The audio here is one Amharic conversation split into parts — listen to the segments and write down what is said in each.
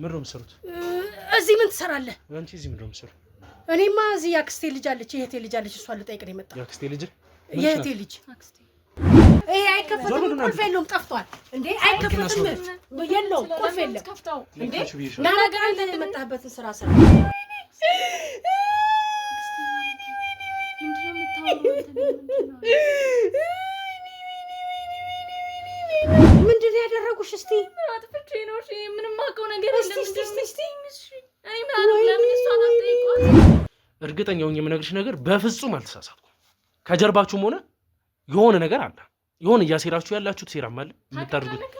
ምንድነው የምትሰሩት? እዚህ ምን ትሰራለህ? አንቺ እዚህ ምንድነው የምትሰሩ? እኔማ እዚህ ያክስቴ ልጅ አለች፣ የእህቴ ልጅ አለች፣ እሷን ልጠይቅ ነው የመጣው። ያክስቴ ልጅ? የእህቴ ልጅ አክስቴ። ይሄ አይከፈትም፣ ቁልፍ የለውም፣ ጠፍቷል እንዴ? አይከፈትም፣ የለውም፣ ቁልፍ የለም እንዴ? ና ነገር አንተ የመጣህበትን ስራ ስራ። ምንድን ነው ያደረጉሽ? እስቲ አጥፍቼ ነው እሺ፣ ምንም ማውቀው ነገር የለም። እስቲ እኔ ማለት ለምን እሷን አትጠይቋት? እርግጠኛ ሆኜ የምነግርሽ ነገር በፍጹም አልተሳሳትኩም። ከጀርባችሁም ሆነ የሆነ ነገር አለ፣ የሆነ እያሴራችሁ ያላችሁት ሴራም አለ የምታደርጉት።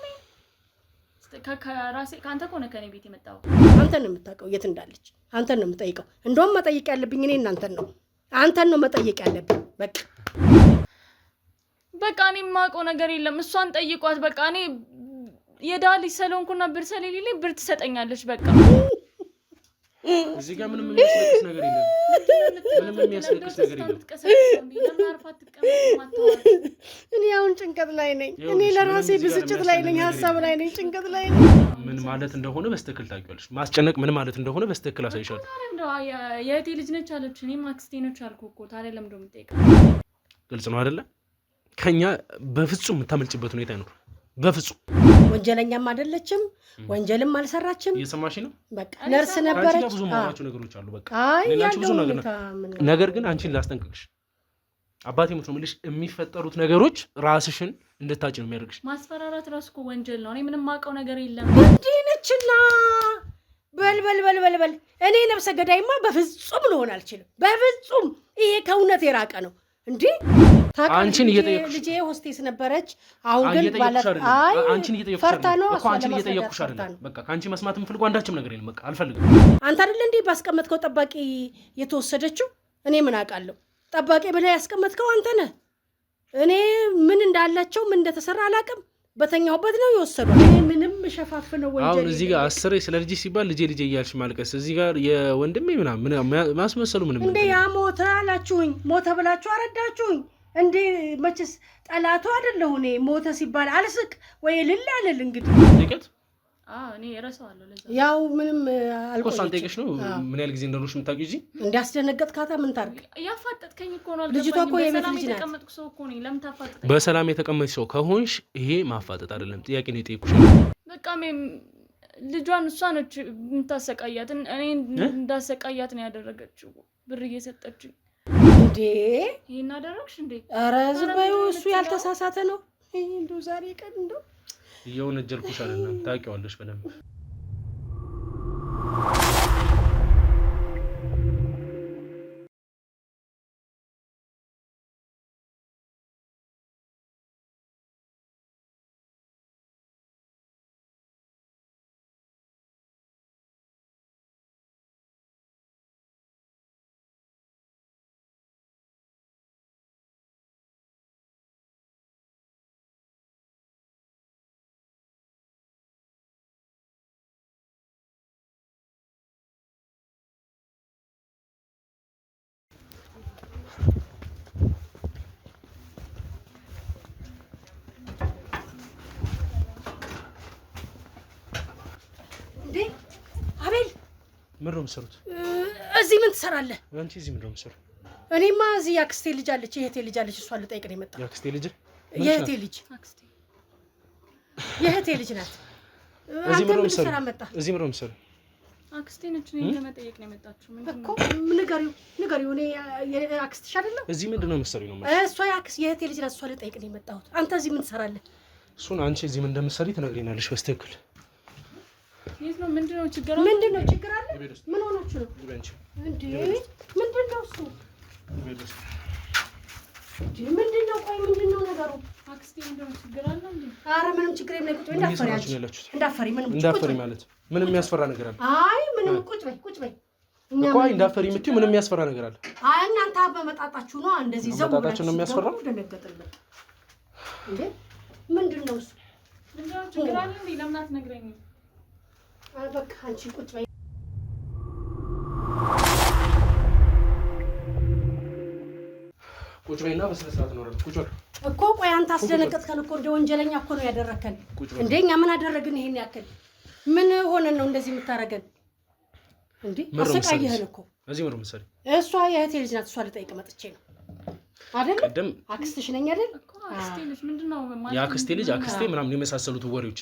ከራሴ ካንተ ኮነ ከኔ ቤት የመጣው አንተን ነው የምታውቀው የት እንዳለች፣ አንተን ነው የምጠይቀው። እንደውም መጠየቅ ያለብኝ እኔ እናንተን ነው፣ አንተን ነው መጠየቅ ያለብኝ። በቃ እኔ የማውቀው ነገር የለም። እሷን ጠይቋት። በቃ እኔ የዳሊ ሰሎንኩና ብር ስለሌለኝ ብር ትሰጠኛለች። በቃ እዚህ ጋር ምንም የሚያስለቅስ ነገር የለም። ምንም የሚያስለቅስ ነገር የለም። እኔ አሁን ጭንቀት ላይ ነኝ። እኔ ለራሴ ብስጭት ላይ ነኝ፣ ሀሳብ ላይ ነኝ፣ ጭንቀት ላይ ነኝ። ምን ማለት እንደሆነ በስተክል ታውቂዋለሽ። ማስጨነቅ ምን ማለት እንደሆነ በስተክል አሳይሻለሁ። የእህቴ ልጅ ነች አለች፣ እኔም አክስቴ ነች አልኩ እኮ። ታዲያ ለምን እንደው የምትጠይቀው? ግልጽ ነው አይደለ? ከኛ በፍጹም የምታመልጭበት ሁኔታ አይኖር። በፍጹም ወንጀለኛም አይደለችም፣ ወንጀልም አልሰራችም። እየሰማሽ ነው? በቃ ነርስ ነበረች። ብዙ ማውራቸው ነገሮች አሉ። በቃ ብዙ ነገር ግን አንቺን ላስጠንቅቅሽ፣ አባቴ ሞት ነው የምልሽ፣ የሚፈጠሩት ነገሮች ራስሽን እንድታጭ ነው የሚያደርግሽ። ማስፈራራት ራሱ እኮ ወንጀል ነው። እኔ ምንም ማውቀው ነገር የለም። እንዲህ ነችና በል እኔ ነፍሰ ገዳይማ በፍጹም ልሆን አልችልም። በፍጹም ይሄ ከእውነት የራቀ ነው። እንዴ አንቺን እየጠየቅኩሽ ልጄ ሆስቴስ ነበረች። አሁን ግን አንቺን እየጠየቅኩሽ ፈርታ ነው። አንቺን እየጠየቅኩሽ አይደለም። በቃ ካንቺ መስማት የምፈልገው አንዳችም ነገር የለም። በቃ አልፈልግም። አንተ አይደል እንዴ ባስቀመጥከው ጠባቂ የተወሰደችው? እኔ ምን አውቃለሁ? ጠባቂ ብለህ ያስቀመጥከው አንተ ነህ። እኔ ምን እንዳላቸው ምን እንደተሰራ አላውቅም። በተኛውበት ነው የወሰዱ። እኔ ምንም ሸፋፍነው ወንጀል። አሁን እዚህ ጋር አስሬ ስለ ልጅ ሲባል ልጄ እያልሽ ማልቀስ፣ እዚህ ጋር የወንድሜ ምናምን ማስመሰሉ ምንም እንዴ ያ ሞተ አላችሁኝ፣ ሞተ ብላችሁ አረዳችሁኝ እንዴ? መችስ ጠላቱ አይደለሁ እኔ። ሞተ ሲባል አልስቅ ወይ ልል አልል። እንግዲህ ጥቂት እኔ እረሳዋለሁ። ለዛ ያው ምንም አልቆየች። ኮሳን ጠይቀሽ ነው ምን ያህል ጊዜ እንደኖርሽ የምታውቂው? እዚህ እንዳስደነገጥካታ ምን ታርግ? ያፋጠጥከኝ እኮ ነው። ልጅቷ እኮ የቤት ልጅ ናት። የተቀመጥኩ ሰው እኮ ነኝ። ለምን ታፋጠጠኝ? በሰላም የተቀመጥሽ ሰው ከሆንሽ ይሄ ማፋጠጥ አይደለም፣ ጥያቄ ነው የጠየኩሽ። በቃ ልጇን እሷ ነች የምታሰቃያት። እኔ እንዳሰቃያት ነው ያደረገችው፣ ብር እየሰጠችኝ። እንዴ ይሄን አደረግሽ እንዴ? ኧረ ዝም በይው፣ እሱ ያልተሳሳተ ነው። እንደው ዛሬ ቀን እንደው እየወነጀልኩሽ አይደለም፣ ታውቂዋለሽ በደንብ። ምንድነው የምትሰሩት? እዚህ ምን ትሰራለህ? አንቺ እዚህ ምንድነው የምትሰሩ? እኔማ እዚህ ያክስቴ ልጅ አለች፣ የእህቴ ልጅ አለች፣ እሷን ልጠይቅ ነው የመጣው። ያክስቴ ልጅ? የእህቴ ልጅ አክስቴ የእህቴ ልጅ ናት። እዚህ ምንድነው የምትሰሩ? እዚህ ምንድነው የምትሰሩ? አክስቴ ነች። እኔ ለመጠየቅ ነው የመጣችው። እኮ ንገሪው። እኔ አክስትሽ አይደለም። እዚህ ምንድነው የምትሰሪው ነው? እሷ የእህቴ ልጅ ናት፣ እሷን ልጠይቅ ነው የመጣሁት። አንተ እዚህ ምን ትሰራለህ? እሱን አንቺ እዚህ ምን እንደምትሰሪ ትነግሪናለሽ በስትክክል። ምንድነው ችግር አለ? ምን ሆናችሁ ነው እንዴ? ምንድነው እሱ? ምንድነው? ቆይ ምንድነው ነገሩ? አክስቴ ምንድነው ችግር አለ እንዴ? ኧረ ምንም ችግር የለም። ቁጭ በይ። እንዳፈሪ ማለት ምንም የሚያስፈራ ነገር አለ? አይ ምንም። ቁጭ በይ። ቆይ እንዳፈሪ የምትይው ምንም የሚያስፈራ ነገር አለ? አይ እናንተ በመጣጣችሁ ነው እንደዚህ ዘው ብላችሁ ነው የሚያስፈራው? ደነገጥልኝ እንዴ? ምንድነው እሱ? ምንድነው ችግር አለ እንዴ? ለምን አትነግረኝም? በቃ አንቺ ቁጭ በይ። ቁጭ በይና በስነ ስርዓት ነው ቁጭ በል እኮ። ቆይ አንተ አስደነገጥከን እኮ፣ እንደ ወንጀለኛ እኮ ነው ያደረከን። እንዴ እኛ ምን አደረግን? ይሄን ያክል ምን ሆነን ነው እንደዚህ የምታረገን እንዴ? አሰቃየህን እኮ እዚህ ምሩ መሰለኝ። እሷ የእህቴ ልጅ ናት። እሷ ልጠይቅ መጥቼ ነው አይደል? ቀደም አክስትሽ ነኝ አይደል? አክስቴ ልጅ ምንድነው ማለት የአክስቴ ልጅ አክስቴ ምናምን የመሳሰሉት ወሬዎች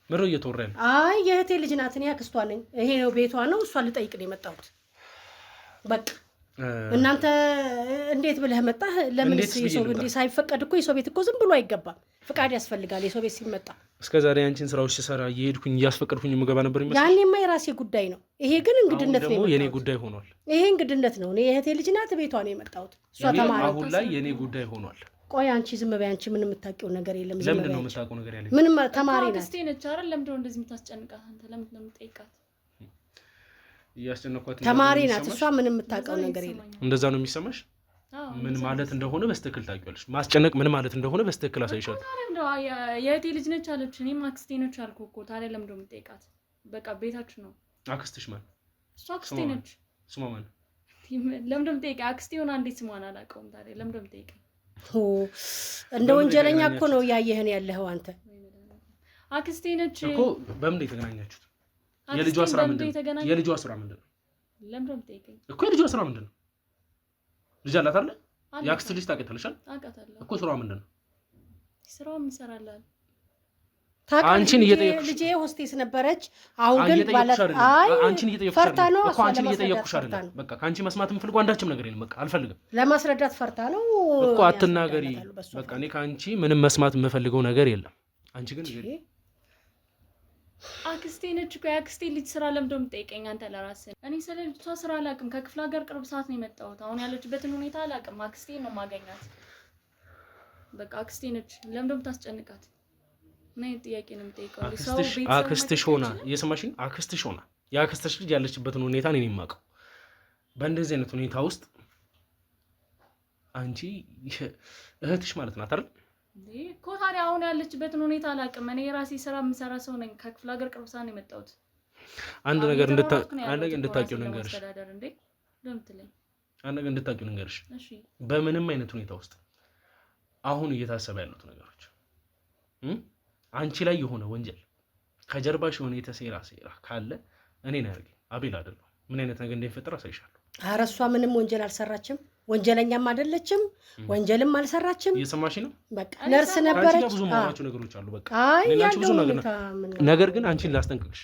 ምሩ እየተወራ ነው። አይ የእህቴ ልጅ ናት። እኔ አክስቷ ነኝ። ይሄ ነው ቤቷ ነው። እሷ ልጠይቅ ነው የመጣሁት። በቃ እናንተ እንዴት ብለህ መጣህ? ለምን የሰው እንዴ ሳይፈቀድ እኮ የሰው ቤት እኮ ዝም ብሎ አይገባም። ፍቃድ ያስፈልጋል የሰው ቤት ሲመጣ። እስከ ዛሬ አንቺን ስራዎች ሲሰራ እየሄድኩኝ እያስፈቀድኩኝ የምገባ ነበር ይመስል። ያኔማ የራሴ ጉዳይ ነው። ይሄ ግን እንግድነት ነው። የኔ ጉዳይ ሆኗል። ይሄ እንግድነት ነው። እኔ የእህቴ ልጅ ናት። ቤቷ ነው የመጣሁት። እሷ ተማሪ አሁን ላይ የኔ ጉዳይ ሆኗል። ቆይ አንቺ ዝም በይ። አንቺ ምንም የምታውቂው ነገር የለም። ዝም በይ። ለምንድን ነው የምታውቂው ነገር ያለኝ? ምንም ተማሪ ናት። አክስቴ ነች አይደል? ለምንድን ነው እንደዚህ የምታስጨንቃት አንተ? ለምንድን ነው የምትጠይቃት? እያስጨነኳት ተማሪ ናት እሷ። ምንም የምታውቀው ነገር የለም። እንደዛ ነው የሚሰማሽ? ምን ማለት እንደሆነ በስትክክል ታውቂያለሽ። ማስጨነቅ ምን ማለት እንደሆነ በስትክክል አሳይሻለሁ። የእህቴ ልጅ ነች አለች። እኔም አክስቴ ነች አልኩህ እኮ። ታዲያ ለምንድን ነው የምትጠይቃት? በቃ ቤታችሁ ነው። አክስትሽ ማን? እሷ አክስቴ ነች። ስሟ ማን? ለምንድን ነው የምትጠይቃት? አክስቴ ሆና እንዴት ስሟን አላውቀውም። ታዲያ ለምንድን ነው የምትጠይቃት? እንደ ወንጀለኛ እኮ ነው እያየህን ያለኸው አንተ። አክስቴ ነች እኮ። በምን የተገናኛችሁት? የልጇ ስራ ምንድን ነው? የልጇ ስራ ምንድን ነው? ለምንድን ነው የምትጠይቀኝ እኮ? የልጇ ስራ ምንድን ነው? ልጅ አላት አይደል? የአክስት ልጅ ታውቂያታለሽ አይደል? አውቃታለሁ እኮ። ስራዋ ምንድን ነው? ስራው ይሰራላል። አንቺን እየጠየቅኩሽ ልጄ ሆስቴስ ነበረች። አሁን ግን ባላት አንቺን እየጠየቅኩሽ ፈርታ ነው። እኮ አንቺን እየጠየቅኩሽ አይደል? በቃ ካንቺ መስማት የምፈልገው አንዳችም ነገር የለም። በቃ አልፈልግም። ለማስረዳት ፈርታ ነው እኮ። አትናገሪ። በቃ እኔ ካንቺ ምንም መስማት የምፈልገው ነገር የለም። አንቺ ግን አክስቴ ነች እኮ። የአክስቴ ልጅ ስራ ለምንድን ነው የምትጠይቀኝ አንተ ለራስህ? እኔ ስለ ልጅቷ ስራ አላውቅም። ከክፍለ ሀገር ቅርብ ሰዓት ነው የመጣሁት። አሁን ያለችበትን ሁኔታ አላውቅም። አክስቴ ነው ማገኛት። በቃ አክስቴ ነች። ለምንድን ነው የምታስጨንቃት? ምን አይነት ጥያቄ ነው የምጠይቀው? አክስትሽ ሆና እየሰማሽኝ? አክስትሽ ሆና የአክስትሽ ልጅ ያለችበትን ሁኔታ እኔ የማውቀው። በእንደዚህ አይነት ሁኔታ ውስጥ አንቺ እህትሽ ማለት ናት አይደል እኮ። ታዲያ አሁን ያለችበትን ሁኔታ አላውቅም። እኔ የራሴ ስራ የምሰራ ሰው ነኝ። ከክፍለ ሀገር ቅርብ ሰዓት ነው የመጣሁት። አንድ ነገር እንድታውቂው ልንገርሽ። አንድ ነገር እንድታውቂው ልንገርሽ። በምንም አይነት ሁኔታ ውስጥ አሁን እየታሰበ ያሉት ነገሮች አንቺ ላይ የሆነ ወንጀል ከጀርባሽ የሆነ የተሴራ ሴራ ካለ እኔን ያርገኝ። አቤል አይደለሁ። ምን አይነት ነገር እንደሚፈጠር አሳይሻለሁ። ኧረ እሷ ምንም ወንጀል አልሰራችም። ወንጀለኛም አይደለችም። ወንጀልም አልሰራችም። እየሰማሽ ነው? በቃ ነርስ ነበረች። ብዙ ማውራቸው ነገሮች አሉ። በቃ ብዙ ነገር ግን አንቺን ላስጠንቅቅሽ።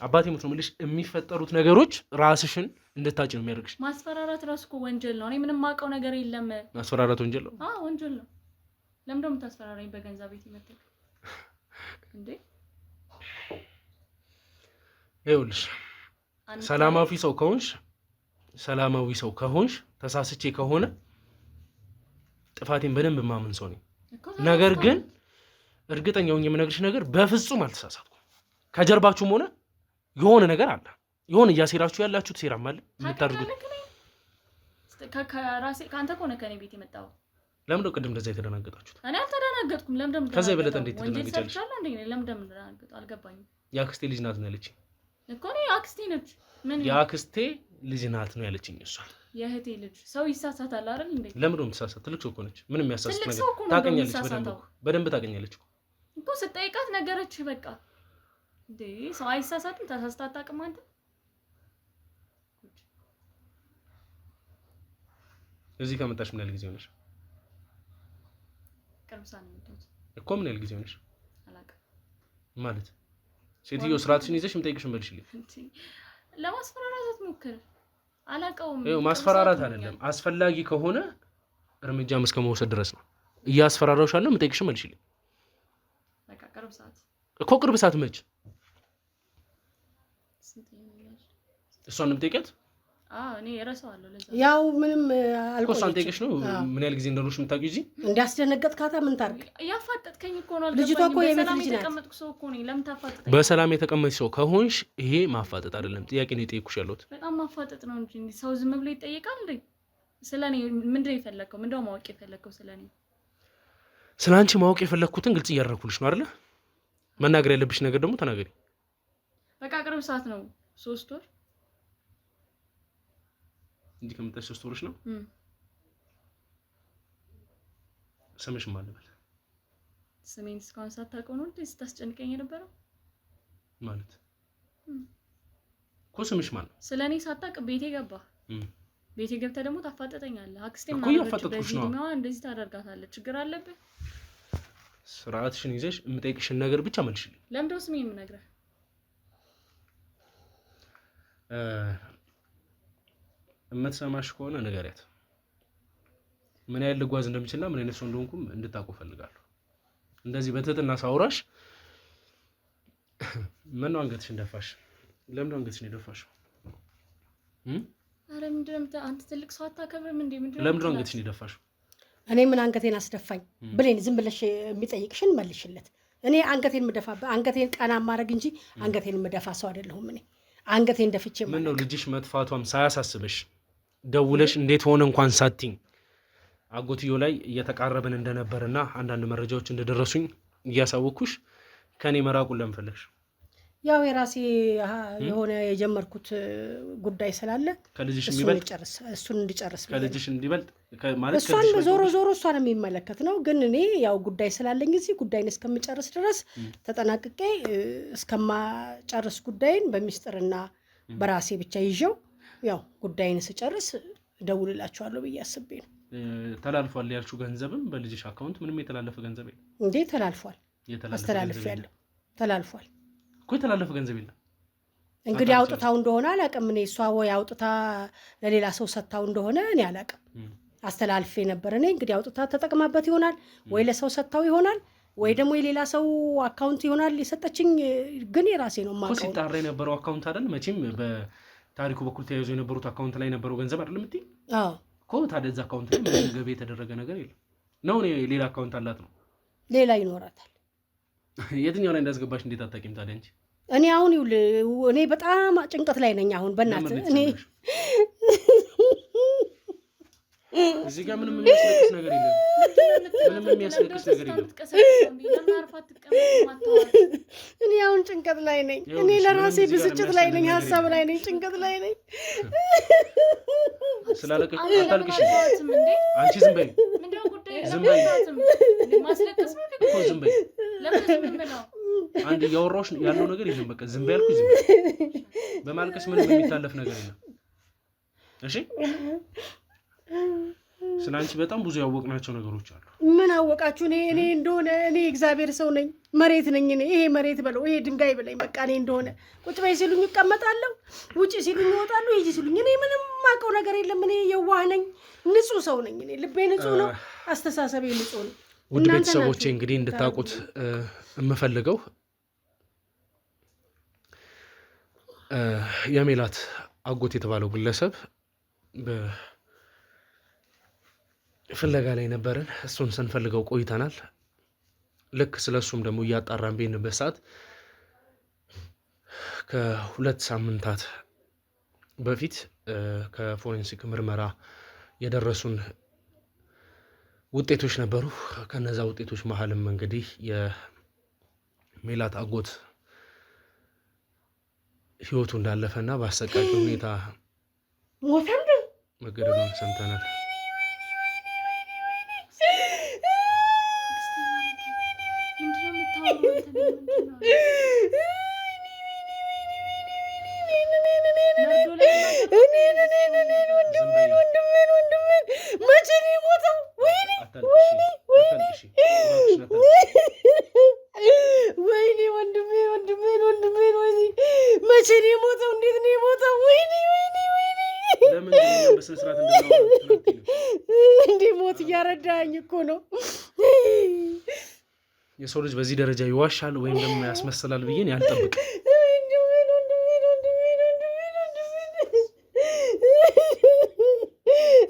አባቴ ሞት ነው የምልሽ። የሚፈጠሩት ነገሮች ራስሽን እንድታጭ ነው የሚያደርግሽ። ማስፈራራት ራሱ እኮ ወንጀል ነው። እኔ ምንም የማውቀው ነገር የለም። ማስፈራራት ወንጀል ነው? አዎ ወንጀል ነው። ለምን ደሞ ታስፈራራኝ? በገንዛ ቤት ይመጣል እንዴ? ይኸውልሽ ሰላማዊ ሰው ከሆንሽ ተሳስቼ ከሆነ ጥፋቴን በደንብ ማመን ሰው ነኝ። ነገር ግን እርግጠኛ ሆኜ የምነግርሽ ነገር በፍጹም አልተሳሳትኩም። ከጀርባችሁም ሆነ የሆነ ነገር አለ። የሆነ እያሴራችሁ ያላችሁት ሴራም አለ የምታደርጉት። ከአንተ ከሆነ ከኔ ቤት የመጣው ለምንድነው ቅድም እንደዛ የተደናገጣችሁት? እኔ አልተደናገጥኩም። ለምንድነው ከዛ የበለጠ እንዴት ትደናገጫለሽ? ለምንድነው አልገባኝም። የአክስቴ ልጅ ናት ነው ያለችኝ እኮ። እኔ አክስቴ ነች። ምን የአክስቴ ልጅ ናት ነው ያለችኝ እሷ። የእህቴ ልጅ ሰው ይሳሳታል አይደል እንዴ? ለምንድነው የምትሳሳት? ትልቅ ሰው እኮ ነች። ምንም የሚያሳስት ነገር ታውቀኛለች። በደንብ ታውቀኛለች እኮ። ስጠይቃት ነገረች። በቃ እንዴ ሰው አይሳሳትም። ተሳስታ አታውቅም አንተ። እዚህ ከመጣሽ ምን ያህል ጊዜ ሆነሽ? ቅርብ ሰዓት ነው የመጣሁት እኮ። ምን ያህል ጊዜ ሆነሽ? አላውቅም ማለት ሴትዮ ስርዓትሽን ይዘሽ የምጠይቅሽን መልሽልኝ። ለማስፈራራት አትሞክር። አላውቀውም። ማስፈራራት አይደለም። አስፈላጊ ከሆነ እርምጃም እስከ መውሰድ ድረስ ነው። እያስፈራራሁሻለሁ። የምጠይቅሽን መልሽልኝ። በቃ ቅርብ ሰዓት እኮ። ቅርብ ሰዓት መች? እሷን የምጠይቂያት? እኔ እረሳዋለሁ። ለዛ ያው ምንም አልቆ እሷን ጠይቀሽ ነው ምን ያህል ጊዜ እንደሆነሽ የምታውቂው? እዚህ እንዲያስደነገጥካታ ምን ታርግ? ያፋጠጥከኝ እኮ ነው። ልጅቷ እኮ የቤት ልጅ ናት። የተቀመጥኩ ሰው እኮ ነኝ። ለምን ታፋጠጥከኝ? በሰላም የተቀመጥሽ ሰው ከሆንሽ ይሄ ማፋጠጥ አይደለም። ጥያቄ ነው የጠየኩሽ ያለሁት። በጣም ማፋጠጥ ነው እንጂ ሰው ዝም ብሎ ይጠየቃል እንዴ? ስለኔ ምንድነው የፈለከው? ምንድነው ማወቅ የፈለከው ስለኔ? ስለአንቺ ማወቅ የፈለኩትን ግልጽ እያደረኩልሽ ነው አይደለ? መናገር ያለብሽ ነገር ደግሞ ተናገሪ። በቃ ቅርብ ሰዓት ነው። 3 ወር እንዲህ ከመጣሽ 3 ወርሽ ነው። ስምሽ ማን ነበር? ስሜን እስካሁን ሳታውቀው ነው እንዴ ስታስጨንቀኝ የነበረው? ማለት ኮስምሽ ማለት ስለኔ ሳታቅ ቤቴ ገባ ቤቴ ገብተ ደግሞ ታፋጠጠኛለህ አክስቴ ማለት ነው እንደዚህ ታደርጋታለህ ችግር አለብህ ስርዓትሽን ይዘሽ የምጠይቅሽን ነገር ብቻ መልሽልኝ ለምን ደስ ምን የምነግርህ እምትሰማሽ ከሆነ ንገሪያት ምን ያህል ልጓዝ እንደምችልና ምን አይነት ሰው እንደሆንኩም እንድታውቁ ፈልጋለሁ እንደዚህ በትህትና ሳውራሽ ምን ነው አንገትሽን ደፋሽ ለምን ነው አንገትሽን ደፋሽው አረ ምንድነው አንተ ትልቅ ሰው አታከብርም እንዴ ምንድነው ለምን ነው አንገትሽን ደፋሽው እኔ ምን አንገቴን አስደፋኝ ብሌን ዝም ብለሽ የሚጠይቅሽን መልሽለት እኔ አንገቴን ምደፋበት አንገቴን ቀና ማድረግ እንጂ አንገቴን ምደፋ ሰው አይደለሁም እኔ አንገቴን ደፍቼ ምን ነው ልጅሽ መጥፋቷም ሳያሳስብሽ ደውለሽ እንዴት ሆነ እንኳን ሳትኝ አጎትዮ ላይ እየተቃረበን እንደነበርና አንዳንድ መረጃዎች እንደደረሱኝ እያሳወኩሽ ከኔ መራቁን ለምፈልግሽ ያው የራሴ የሆነ የጀመርኩት ጉዳይ ስላለ ከልጅሽ የሚበልጥ እሱን እንዲጨርስ ከልጅሽ እንዲበልጥ ማለት እሷን ዞሮ እሷን የሚመለከት ነው ግን እኔ ያው ጉዳይ ስላለኝ እዚህ ጉዳይን እስከምጨርስ ድረስ ተጠናቅቄ እስከማጨርስ ጉዳይን በሚስጥርና በራሴ ብቻ ይዤው ያው ጉዳይን ስጨርስ ደውልላችኋለሁ ብዬ አስቤ ነው ተላልፏል ያልሽው ገንዘብም በልጅሽ አካውንት ምንም የተላለፈ ገንዘብ የለም እንዴ ተላልፏል አስተላልፌያለሁ ተላልፏል እኮ የተላለፈ ገንዘብ የለም እንግዲህ አውጥታው እንደሆነ አላውቅም እኔ እሷ ወይ አውጥታ ለሌላ ሰው ሰጣው እንደሆነ እኔ አላውቅም አስተላልፌ ነበር እኔ እንግዲህ አውጥታ ተጠቅማበት ይሆናል ወይ ለሰው ሰጣው ይሆናል ወይ ደግሞ የሌላ ሰው አካውንት ይሆናል የሰጠችኝ ግን የራሴ ነው ማውቀው ሲጣራ የነበረው አካውንት አይደል መቼም በታሪኩ በኩል ተያይዞ የነበሩት አካውንት ላይ የነበረው ገንዘብ አይደል ምትይ አዎ እኮ ታዲያ እዛ አካውንት ላይ ምንም ገቢ የተደረገ ነገር የለም ነው ሌላ አካውንት አላት ነው ሌላ ይኖራታል የትኛው ላይ እንዳስገባሽ እንዴት አታውቂም ታዲያ እንጂ እኔ አሁን እኔ በጣም ጭንቀት ላይ ነኝ አሁን በእናትህ እኔ እዚህ ጋር ምንም የሚያስለቅስ ነገር የለም ምንም የሚያስለቅስ ነገር የለም እኔ አሁን ጭንቀት ላይ ነኝ እኔ ለራሴ ብስጭት ላይ ነኝ ሀሳብ ላይ ነኝ ጭንቀት ላይ ነኝ ስላለቀሽ አታልቅሽ አንቺ ዝም በይ ዝም በይ ማስለቅስ ነው እኮ ዝም በይ ለምን ነው አንድ ያወራሽ ያለው ነገር የለም በቃ ዝም በይ አልኩ ዝም በይ በማልቀስ ምንም የሚታለፍ ነገር የለም እሺ ስላንቺ በጣም ብዙ ያወቅናቸው ነገሮች አሉ ምን አወቃችሁ እኔ እንደሆነ እኔ እግዚአብሔር ሰው ነኝ መሬት ነኝ እኔ ይሄ መሬት በለው ይሄ ድንጋይ በለኝ በቃ እኔ እንደሆነ ቁጭ በይ ሲሉኝ እቀመጣለሁ ውጪ ሲሉኝ እወጣለሁ ይጂ ሲሉኝ እኔ ምንም ማቀው ነገር የለም እኔ የዋህ ነኝ ንጹህ ሰው ነኝ እኔ ልቤ ንጹህ ነው አስተሳሰቤ ንጹህ ነው ውድ ቤተሰቦቼ እንግዲህ እንድታውቁት የምፈልገው የሜላት አጎት የተባለው ግለሰብ ፍለጋ ላይ ነበርን እሱን ስንፈልገው ቆይተናል ልክ ስለሱም ደግሞ እያጣራን በነበረ ሰዓት ከ2 ሳምንታት በፊት ከፎሬንሲክ ምርመራ የደረሱን ውጤቶች ነበሩ ከነዛ ውጤቶች መሀልም እንግዲህ የሜላት አጎት ህይወቱ እንዳለፈና በአሰቃቂ ሁኔታ ሞተንደ መገደሉን ሰምተናል የሰው ልጅ በዚህ ደረጃ ይዋሻል ወይም ደግሞ ያስመስላል ብዬን ያልጠብቅ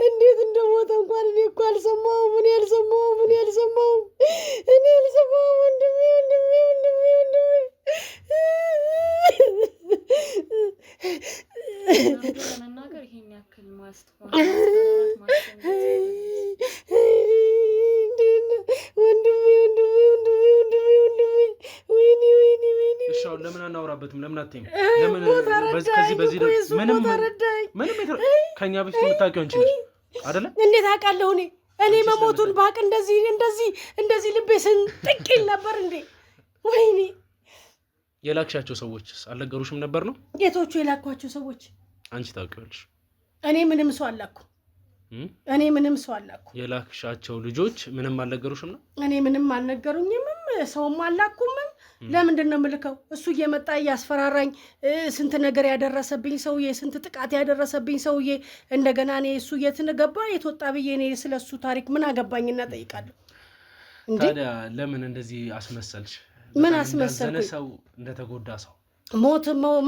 እንዴት እንደሞተ እንኳን እኔ እኮ አልሰማሁም እኔ አልሰማሁም ወንድሜ ለመናገር ይሄን ያክል ማስተዋል ለምን አናወራበትም ለምን አትይም ለምን በዚህ ምንም ከኛ በፊት የምታውቂው አንቺ ነሽ አይደለ እንዴት አውቃለሁ እኔ መሞቱን ባቅ እንደዚህ ልቤ ስንጥቅ ይል ነበር እንዴ ወይኔ የላክሻቸው ሰዎች አልነገሩሽም ነበር ነው? ጌቶቹ የላኳቸው ሰዎች አንቺ ታውቂዋለሽ። እኔ ምንም ሰው አላኩ። የላክሻቸው ልጆች ምንም አልነገሩሽም ነው? እኔ ምንም አልነገሩኝም፣ ሰውም አላኩም። ለምንድን ነው የምልከው? እሱ እየመጣ እያስፈራራኝ ስንት ነገር ያደረሰብኝ ሰውዬ፣ ስንት ጥቃት ያደረሰብኝ ሰውዬ፣ እንደገና እኔ እሱ የት ገባ የት ወጣ ብዬ እኔ ስለሱ ታሪክ ምን አገባኝና ጠይቃለሁ። ታዲያ ለምን እንደዚህ አስመሰልሽ? ምን አስመሰልኩኝ? ሰው እንደተጎዳ ሰው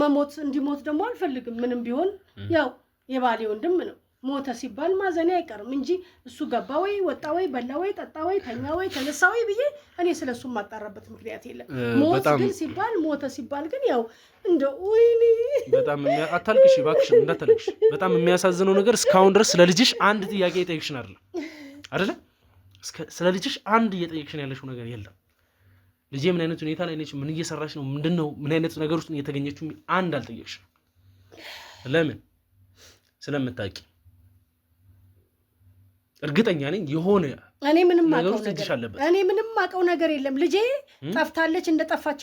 መሞት እንዲሞት ደግሞ አልፈልግም። ምንም ቢሆን ያው የባሌ ወንድም ነው። ሞተ ሲባል ማዘኔ አይቀርም እንጂ እሱ ገባ ወይ ወጣ ወይ በላ ወይ ጠጣ ወይ ተኛ ወይ ተነሳ ወይ ብዬ እኔ ስለሱ ማጣራበት ምክንያት የለም። ሞት ግን ሲባል ሞተ ሲባል ግን ያው እንደ ወይኔ በጣም አታልቅሽ እባክሽ፣ እንዳታልቅሽ። በጣም የሚያሳዝነው ነገር እስካሁን ድረስ ስለ ልጅሽ አንድ ጥያቄ እየጠየቅሽን አይደለ? ስለ ልጅሽ አንድ እየጠየቅሽን ያለሽው ነገር የለም። ልጄ ምን አይነት ሁኔታ ላይ ነች? ምን እየሰራች ነው? ምንድነው? ምን አይነት ነገር ውስጥ እየተገኘችው? አንድ አልጠየቅሽም። ለምን? ስለምታውቂ እርግጠኛ ነኝ የሆነ እኔ ምንም አውቀው ነገር የለም። ልጄ ጠፍታለች፣ እንደጠፋች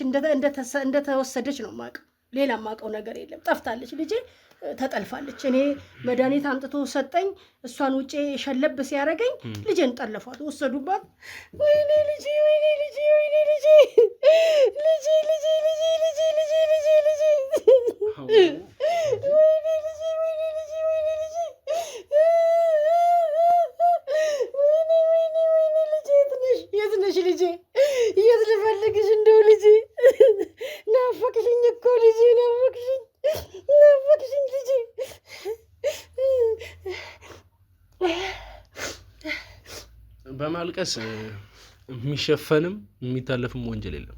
እንደተወሰደች ነው ማውቀው። ሌላ ማውቀው ነገር የለም። ጠፍታለች፣ ልጄ ተጠልፋለች። እኔ መድኃኒት አምጥቶ ሰጠኝ። እሷን ውጪ ሸለብ ሲያደርገኝ ልጄን ጠለፏት፣ ወሰዱባት። ወይኔ ልጄ ወይኔ ልጄ ወይኔ ልጄ ልጄ ልጄ ልጄ ልጄ ልጄ ልጄ ልጄ ወይኔ ልጄ ወይኔ ልጄ ወይኔ ልጄ የት ነሽ ልጄ? የት ልፈልግሽ? እንደው ልጄ ናፈቅሽኝ እኮ ልጄ፣ ናፈቅሽኝ ልጄ። በማልቀስ የሚሸፈንም የሚታለፍም ወንጀል የለም።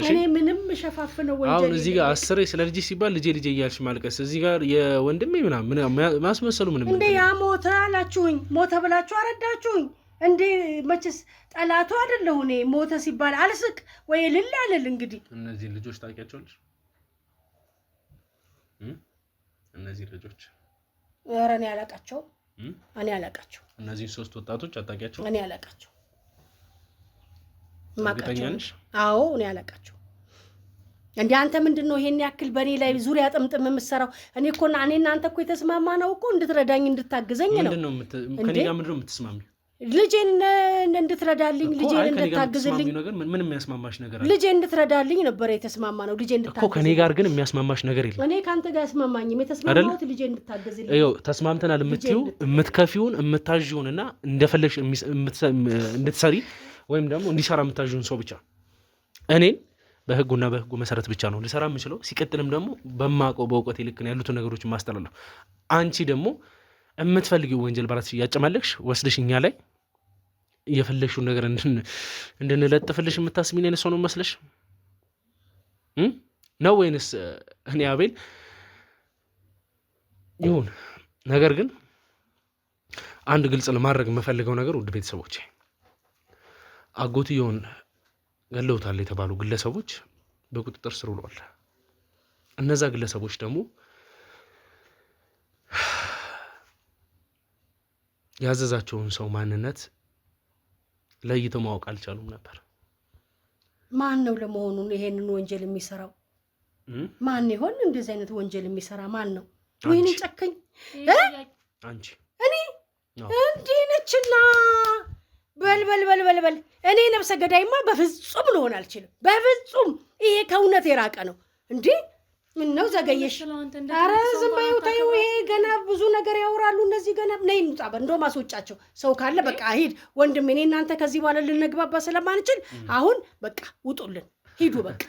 እኔ ምንም ሸፋፍነው ወንጀል አሁን እዚህ ጋር 10 ስለ ልጅ ሲባል ልጄ እያልሽ ማልቀስ፣ እዚህ ጋር የወንድሜ ምናምን ማስመሰሉ ምንም እንደ ያ ሞተ አላችሁኝ፣ ሞተ ብላችሁ አረዳችሁኝ። እንዴ መቼስ ጠላቱ አይደለሁ እኔ። ሞተ ሲባል አልስቅ ወይ ልል አልል። እንግዲህ እነዚህ ልጆች ታውቂያቸዋለሽ? እነዚህ ልጆች ኧረ እኔ አላውቃቸው። እነዚህ 3 ወጣቶች አታውቂያቸው? እኔ አላውቃቸው። እርግጠኛ ነሽ? አዎ እኔ አላውቃቸው። እንዴ አንተ ምንድነው ይሄን ያክል በኔ ላይ ዙሪያ ጥምጥም የምትሰራው? እኔ እኮ እኔ እናንተ እኮ የተስማማ ነው እኮ እንድትረዳኝ እንድታግዘኝ ነው። ምንድነው ከኔ ጋር ምንድነው የምትስማሚው? ልጄን እንድትረዳልኝ፣ ልጄን እንድታግዝልኝ። ምን የሚያስማማሽ ነገር አለ? ልጄን እንድትረዳልኝ ነበር የተስማማ ነው። ልጄን እንድታግዝልኝ እኮ ከኔ ጋር ግን የሚያስማማሽ ነገር የለም። እኔ ካንተ ጋር ያስማማኝም የተስማማሁት ልጄን እንድታግዝልኝ። ይኸው ተስማምተናል። የምትይው የምትከፊውን የምታዥውንና እንደፈለግሽ እንድትሰሪ ወይም ደግሞ እንዲሰራ የምታዥውን ሰው ብቻ እኔን በህጉና በህጉ መሰረት ብቻ ነው ልሰራ የምችለው። ሲቀጥልም ደግሞ በማውቀው በእውቀቴ ልክ ነው ያሉትን ነገሮች ማስተላለፍ። አንቺ ደግሞ የምትፈልጊው ወንጀል በራስሽ እያጨማለቅሽ ወስደሽ እኛ ላይ የፈለግሽውን ነገር እንድንለጥፍልሽ የምታስቢኝ አይነት ሰው ነው መስለሽ ነው ወይንስ? እኔ አቤል ይሁን። ነገር ግን አንድ ግልጽ ለማድረግ የምፈልገው ነገር ውድ ቤተሰቦች፣ አጎትየውን ገለውታል የተባሉ ግለሰቦች በቁጥጥር ስር ውለዋል። እነዛ ግለሰቦች ደግሞ ያዘዛቸውን ሰው ማንነት ለይተው ማወቅ አልቻሉም ነበር። ማን ነው ለመሆኑ ይሄንን ወንጀል የሚሰራው? ማን ይሆን እንደዚህ አይነት ወንጀል የሚሰራ ማን ነው? ወይኔ ጨከኝ አንቺ እኔ እንዴ ነችና በል እኔ ነፍሰ ገዳይማ በፍጹም ልሆን አልችልም። በፍጹም ይሄ ከእውነት የራቀ ነው እንዴ። ምን ነው ዘገየሽ? ኧረ ዝም በይው ተይው። ይሄ ገና ብዙ ነገር ያወራሉ እነዚህ ገና። ነይ እንውጣ፣ እንደውም አስወጫቸው። ሰው ካለ በቃ ሂድ ወንድም። እኔ እናንተ ከዚህ በኋላ ልንግባባ ስለማንችል አሁን በቃ ውጡልን፣ ሂዱ በቃ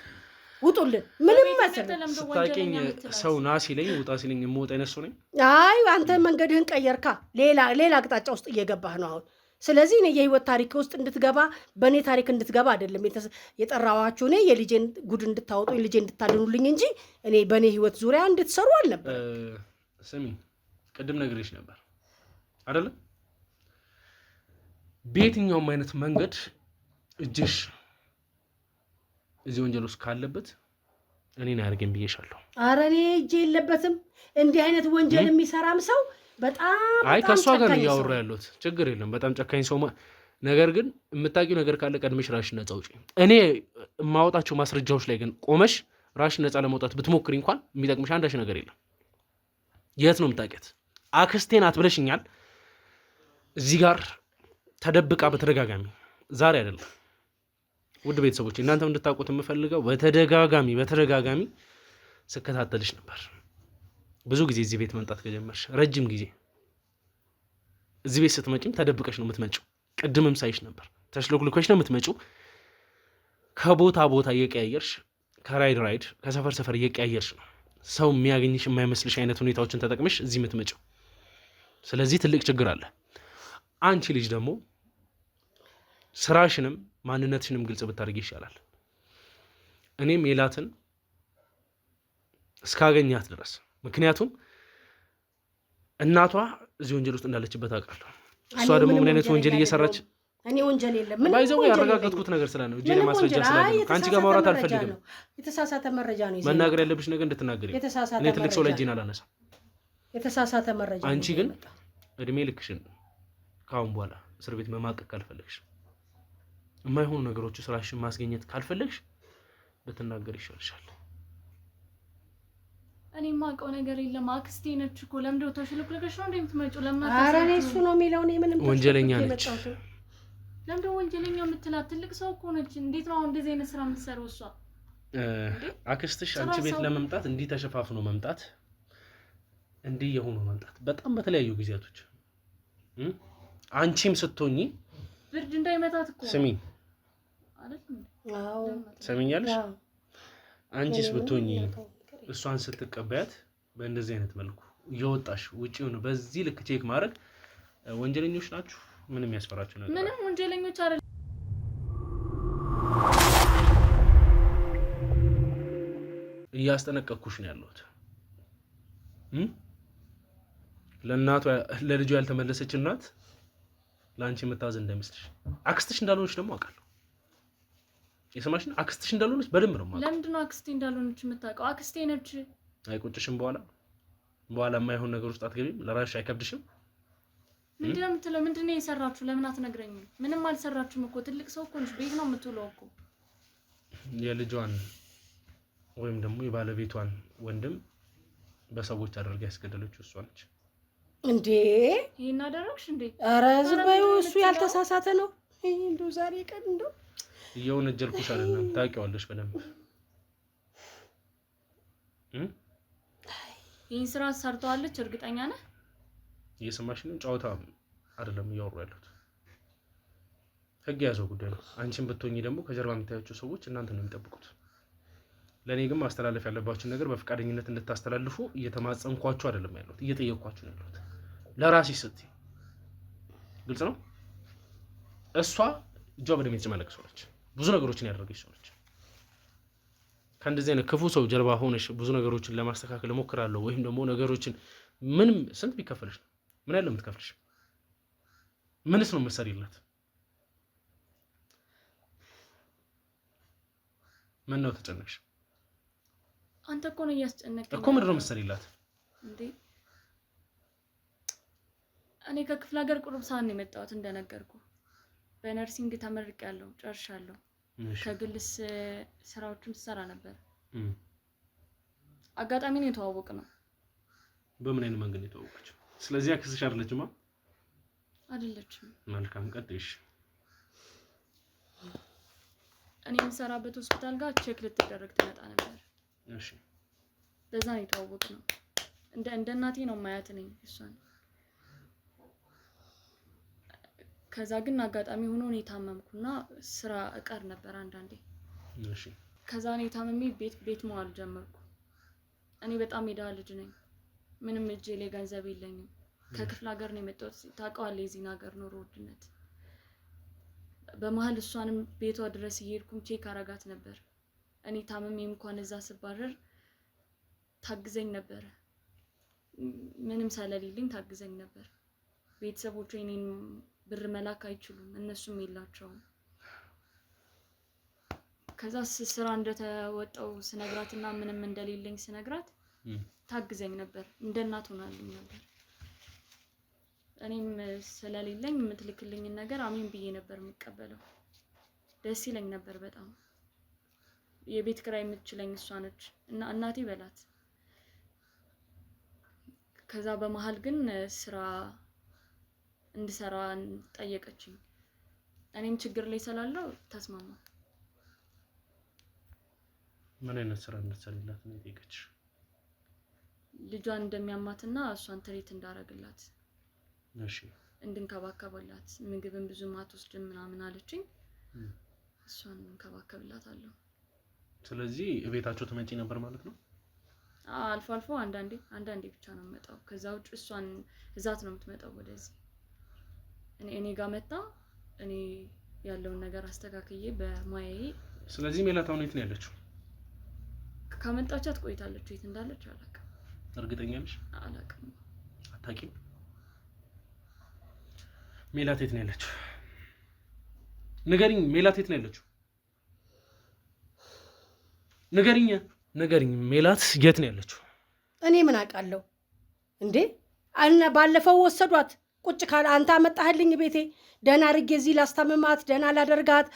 ውጡልን። ምንም መሰለኝ ስታውቂኝ ሰው ና ሲለኝ ውጣ ሲለኝ የምወጣ አይነት ሰው ነኝ። አይ አንተ መንገድህን ቀየርካ፣ ሌላ አቅጣጫ ውስጥ እየገባህ ነው አሁን። ስለዚህ እኔ የህይወት ታሪክ ውስጥ እንድትገባ በእኔ ታሪክ እንድትገባ አይደለም የጠራኋችሁ። እኔ የልጄን ጉድ እንድታወጡ ልጄን እንድታድኑልኝ እንጂ እኔ በእኔ ህይወት ዙሪያ እንድትሰሩ አልነበር። ስሚ ቅድም ነግሬሽ ነበር አይደለም? በየትኛውም አይነት መንገድ እጅሽ እዚህ ወንጀል ውስጥ ካለበት እኔን አያርገኝ ብዬሻለሁ። ኧረ እኔ እጄ የለበትም። እንዲህ አይነት ወንጀል የሚሰራም ሰው በጣም አይ ከሷ ጋር ያወራ ያሉት ችግር የለም። በጣም ጨካኝ ሰው ነገር ግን የምታውቂው ነገር ካለ ቀድመሽ ራስሽን ነፃ ውጪ። እኔ የማወጣቸው ማስረጃዎች ላይ ግን ቆመሽ ራሽን ነፃ ለመውጣት ብትሞክሪ እንኳን የሚጠቅምሽ አንዳች ነገር የለም። የት ነው የምታውቂያት? አክስቴ ናት ብለሽኛል። እዚህ ጋር ተደብቃ በተደጋጋሚ ዛሬ አይደለም። ውድ ቤተሰቦች እናንተም እንድታውቁት የምፈልገው በተደጋጋሚ ስከታተልሽ ነበር። ብዙ ጊዜ እዚህ ቤት መምጣት ከጀመርሽ ረጅም ጊዜ እዚህ ቤት ስትመጪም ተደብቀሽ ነው የምትመጪው። ቅድምም ሳይሽ ነበር ተሽሎክልኮሽ ነው የምትመጪው። ከቦታ ቦታ እየቀያየርሽ ከራይድ ከሰፈር ሰፈር እየቀያየርሽ ነው ሰው የሚያገኝሽ የማይመስልሽ አይነት ሁኔታዎችን ተጠቅመሽ እዚህ የምትመጪው። ስለዚህ ትልቅ ችግር አለ። አንቺ ልጅ ደግሞ ስራሽንም ማንነትሽንም ግልጽ ብታደርጊ ይሻላል። እኔም ሜላትን እስካገኛት ድረስ ምክንያቱም እናቷ እዚህ ወንጀል ውስጥ እንዳለችበት አውቃለሁ። እሷ ደግሞ ምን አይነት ወንጀል እየሰራች እኔ ወንጀል የለም ምን ባይዘው ያረጋገጥኩት ነገር ስላለ ነው። እጄ ማስረጃ ስላለ አንቺ ጋር ማውራት አልፈልግም። የተሳሳተ መረጃ ነው ይዘህ መናገር ያለብሽ ነገር እንድትናገሪ። እኔ ትልቅ ሰው ላይ እጄን አላነሳም። የተሳሳተ መረጃ። አንቺ ግን እድሜ ልክሽን ካሁን በኋላ እስር ቤት መማቀቅ ካልፈለግሽ፣ የማይሆኑ ነገሮች ስራሽን ማስገኘት ካልፈለግሽ ብትናገር ይሻልሻል። እኔ የማውቀው ነገር የለም። አክስቴ ነች እኮ ለምንድነው ተሽልክልከሽ ነው እንደምትመጪው? ለምን ኧረ እኔ እሱ ነው የሚለው። እኔ ምንም ወንጀለኛ ነች። ለምንድነው ወንጀለኛ የምትላት? ትልቅ ሰው እኮ ነች። እንዴት ነው እንደዚህ አይነት ስራ የምትሰራው እሷ? አክስትሽ አንቺ ቤት ለመምጣት እንዲህ ተሸፋፍኖ መምጣት፣ እንዲህ የሆኑ መምጣት በጣም በተለያዩ ጊዜያቶች አንቺም ስትሆኚ ብርድ እንዳይመታት እኮ ስሚ አይደል? አዎ ሰሚኛለሽ። አንቺስ ብትሆኚ እሷን ስትቀበያት በእንደዚህ አይነት መልኩ እየወጣሽ ውጪውን በዚህ ልክ ቼክ ማድረግ ወንጀለኞች ናችሁ። ምንም ያስፈራችሁ ነገር ምንም ወንጀለኞች አይደል። እያስጠነቀቅኩሽ ነው ያለሁት። ለእናቷ ለልጇ ያልተመለሰች እናት ለአንቺ የምታዝ እንዳይመስልሽ። አክስትሽ እንዳልሆነች ደግሞ አውቃለሁ። የሰማሽ ነው። አክስትሽ እንዳልሆነች በደንብ ነው የማውቀው። ለምንድን ነው አክስቴ እንዳልሆነች የምታውቀው? አክስቴ ነች። አይቆጭሽም? በኋላ የማይሆን ነገር ውስጥ አትገቢም? ለራስሽ አይከብድሽም? ምንድን ነው የምትለው? ምንድን ነው የሰራችሁ? ለምን አትነግረኝም? ምንም አልሰራችሁም እኮ። ትልቅ ሰው እኮ ነች። ቤት ነው የምትውለው እኮ። የልጇን ወይም ደግሞ የባለቤቷን ወንድም በሰዎች አድርጋ ያስገደለችው እሷ ነች እንዴ? ይሄን አደረግሽ እንዴ? ኧረ ዝም በይው። እሱ ያልተሳሳተ ነው። እንደው ዛሬ ቀን እንደው እየወነጀልኩሽ አይደለም፣ ታውቂዋለሽ በደንብ። ይህን ስራ ሰርተዋለች እርግጠኛ ነህ? እየሰማሽ ነው። ጨዋታ አይደለም እያወሩ ያሉት፣ ህግ የያዘው ጉዳይ ነው። አንቺን ብትሆኚ ደግሞ ከጀርባ የምታያቸው ሰዎች እናንተ ነው የሚጠብቁት። ለእኔ ግን ማስተላለፍ ያለባችሁን ነገር በፈቃደኝነት እንድታስተላልፉ እየተማጸንኳችሁ አይደለም ያለሁት፣ እየጠየቅኳችሁ ነው ያለሁት። ለራስሽ ስትይ ግልጽ ነው። እሷ እጇ በደም የተጨማለቀ ሰው ነች። ብዙ ነገሮችን ያደረገች ሰው ነች። ከእንደዚህ አይነት ክፉ ሰው ጀርባ ሆነሽ ብዙ ነገሮችን ለማስተካከል እሞክራለሁ ወይም ደግሞ ነገሮችን ምንም ስንት ቢከፈልሽ ነው? ምን ያለው የምትከፍልሽ? ምንስ ነው የምትሰሪላት? ምን ነው ተጨነቅሽ? አንተ እኮ ነው እያስጨነቀኝ እኮ። ምንድን ነው የምትሰሪላት እንዴ? እኔ ከክፍለ ሀገር ቁርብ ሰዓት ነው የመጣሁት እንደነገርኩ። በነርሲንግ ተመርቄያለሁ፣ ጨርሻለሁ። ከግል ስራዎችም ትሰራ ነበር። አጋጣሚ ነው የተዋወቅነው። በምን አይነት መንገድ ነው የተዋወቃችሁ? ስለዚህ አክስትሽ አይደለችማ? አይደለችም። መልካም ቀጥይሽ። እኔ የምሰራበት ሆስፒታል ጋር ቼክ ልትደረግ ትመጣ ነበር። እሺ። በዛ ነው የተዋወቅነው። እንደ እናቴ ነው ማያት ነኝ እሷን። ከዛ ግን አጋጣሚ ሆኖ እኔ ታመምኩና ስራ እቀር ነበር አንዳንዴ። እሺ። ከዛ እኔ ታመሜ ቤት መዋል ጀመርኩ። እኔ በጣም የደሃ ልጅ ነኝ። ምንም እጄ ላይ ገንዘብ የለኝም። ከክፍለ ሀገር ነው የመጣሁት። ታውቀዋለህ የዚህን ሀገር ኑሮ ውድነት። በመሀል እሷንም ቤቷ ድረስ እየሄድኩም ቼክ አረጋት ነበር። እኔ ታመሜ እንኳን እዛ ስባረር ታግዘኝ ነበር። ምንም ሳለሌለኝ ታግዘኝ ነበር። ቤተሰቦቼ እኔን ብር መላክ አይችሉም፣ እነሱም የላቸውም። ከዛ ስራ እንደተወጣው ስነግራትና ምንም እንደሌለኝ ስነግራት ታግዘኝ ነበር። እንደ እናት ሆናልኝ ነበር። እኔም ስለሌለኝ የምትልክልኝን ነገር አሜን ብዬ ነበር የምቀበለው። ደስ ይለኝ ነበር በጣም። የቤት ኪራይ የምትችለኝ እሷ ነች እና እናቴ በላት። ከዛ በመሃል ግን ስራ እንድሰራ ጠየቀችኝ። እኔም ችግር ላይ ስላለው ተስማማ። ምን አይነት ስራ እንድትሰሪላት ነው የጠየቀችሽ? ልጇን እንደሚያማትና እሷን ትሪት እንዳረግላት፣ እሺ እንድንከባከብላት፣ ምግብን ብዙ ማትወስድም ምናምን አለችኝ። እሷን እንከባከብላታለሁ። ስለዚህ ቤታቸው ትመጪ ነበር ማለት ነው? አልፎ አልፎ አንዳንዴ ብቻ ነው የምመጣው። ከዛ ውጭ እሷን እዛት ነው የምትመጣው ወደዚህ። እኔ ጋር መጣ እኔ ያለውን ነገር አስተካክዬ በሙያዬ። ስለዚህ ሜላት አሁን የት ነው ያለችው? ከመጣቻት ቆይታለች። የት እንዳለች አላውቅም። እርግጠኛ ነሽ? አላውቅም። አታውቂም? ሜላት የት ነው ያለችው? ንገሪኝ። ሜላት የት ነው ያለችው? ንገሪኝ። ሜላት የት ነው ያለችው? እኔ ምን አውቃለሁ እንዴ? አና ባለፈው ወሰዷት። ቁጭ ካለ አንተ አመጣህልኝ ቤቴ ደህና አድርጌ እዚህ ላስታምማት ደህና ላደርጋት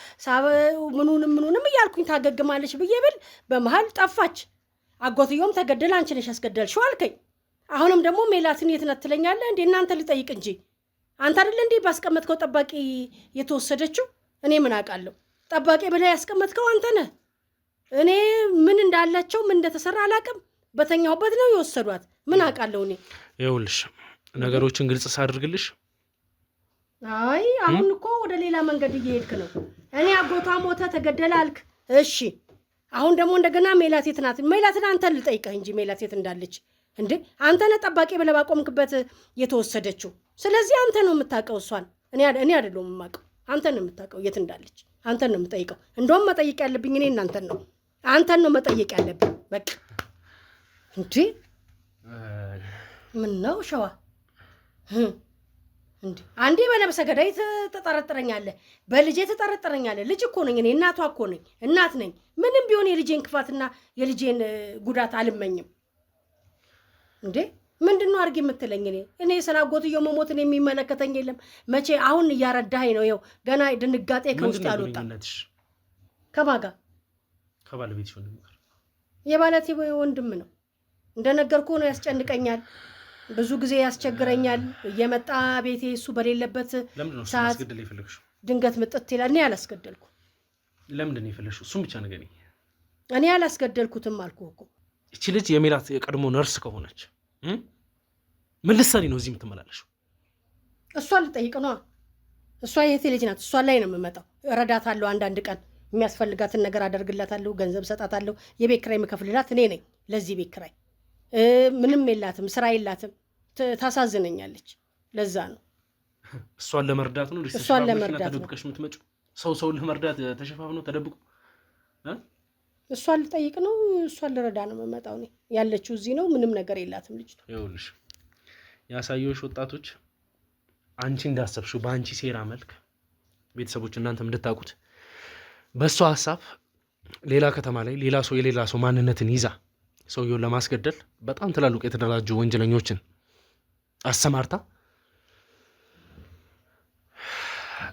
ምኑንም እያልኩኝ ታገግማለች ብዬ ብል በመሃል ጠፋች። አጎትዮም ተገደለ፣ አንቺ ነሽ ያስገደልሽው አልከኝ። አሁንም ደግሞ ሜላትን የት ናት ትለኛለህ እንዴ? እናንተ ልጠይቅ እንጂ አንተ አይደል እንዴ ባስቀመጥከው ጠባቂ የተወሰደችው? እኔ ምን አውቃለሁ? ጠባቂ ብለህ ያስቀመጥከው አንተ ነህ። እኔ ምን እንዳላቸው ምን እንደተሰራ አላውቅም። በተኛሁበት ነው የወሰዷት። ምን አውቃለሁ እኔ። ይኸውልሽ ነገሮችን ግልጽ ሳድርግልሽ። አይ አሁን እኮ ወደ ሌላ መንገድ እየሄድክ ነው። እኔ አጎቷ ሞተ ተገደለ አልክ። እሺ አሁን ደግሞ እንደገና ሜላት የት ናት? ሜላትን አንተን ልጠይቅህ እንጂ ሜላት የት እንዳለች እንዴ? አንተ ነህ ጠባቂ ብለህ ባቆምክበት የተወሰደችው። ስለዚህ አንተ ነው የምታውቀው እሷን። እኔ አይደለሁም የማውቀው። አንተ ነው የምታውቀው የት እንዳለች። አንተን ነው የምጠይቀው። እንደውም መጠየቅ ያለብኝ እኔ እናንተን ነው። አንተን ነው መጠየቅ ያለብኝ። በቃ እንዴ ምን ነው ሸዋ እንዴ? አንዴ በነብሰ ገዳይ ተጠረጥረኛለህ፣ በልጄ ተጠረጥረኛለህ። ልጅ እኮ ነኝ እኔ፣ እናቷ እኮ ነኝ፣ እናት ነኝ። ምንም ቢሆን የልጄን ክፋትና የልጄን ጉዳት አልመኝም። እንዴ ምንድነው አድርጊ የምትለኝ? እኔ ስላጎትየው መሞትን የሚመለከተኝ የለም። መቼ አሁን እያረዳኸኝ ነው። ይኸው ገና ድንጋጤ ከውስጥ ያልወጣ። ከማን ጋር? ከባለቤትሽ ወንድም ጋር። የባለቤቴ ወንድም ነው እንደነገርኩ ነው። ያስጨንቀኛል፣ ብዙ ጊዜ ያስቸግረኛል። እየመጣ ቤቴ እሱ በሌለበት ሰዓት ድንገት ምጥት ይላል። እኔ አላስገደልኩም። ለምንድን ነው የፈለግሽው? እሱም ብቻ ንገሪኝ። እኔ አላስገደልኩትም አልኩህ እኮ። እቺ ልጅ የሜላት የቀድሞ ነርስ ከሆነች ምን ልትሰሪ ነው እዚህ የምትመላለሽው? እሷን ልጠይቅ ነው። እሷ የእህቴ ልጅ ናት። እሷን ላይ ነው የምመጣው። እረዳታለሁ። አንዳንድ ቀን የሚያስፈልጋትን ነገር አደርግላታለሁ። ገንዘብ ሰጣታለሁ። የቤት ኪራይ የምከፍልላት እኔ ነኝ። ለዚህ ቤት ኪራይ ምንም የላትም፣ ስራ የላትም። ታሳዝነኛለች። ለዛ ነው እሷን ለመርዳት ነው። እሷን ለመርዳት ተደብቀሽ የምትመጪው? ሰው ለመርዳት ተሸፋፍነው ተደብቁ። እሷን ልጠይቅ ነው። እሷን ልረዳ ነው የምመጣው። እኔ ያለችው እዚህ ነው። ምንም ነገር የላትም ልጅቷ። ይኸውልሽ ያሳየሁሽ ወጣቶች አንቺ እንዳሰብሽው በአንቺ ሴራ መልክ ቤተሰቦች እናንተም እንድታውቁት በእሷ ሀሳብ ሌላ ከተማ ላይ ሌላ ሰው የሌላ ሰው ማንነትን ይዛ ሰውየውን ለማስገደል በጣም ትላልቅ የተደራጁ ወንጀለኞችን አሰማርታ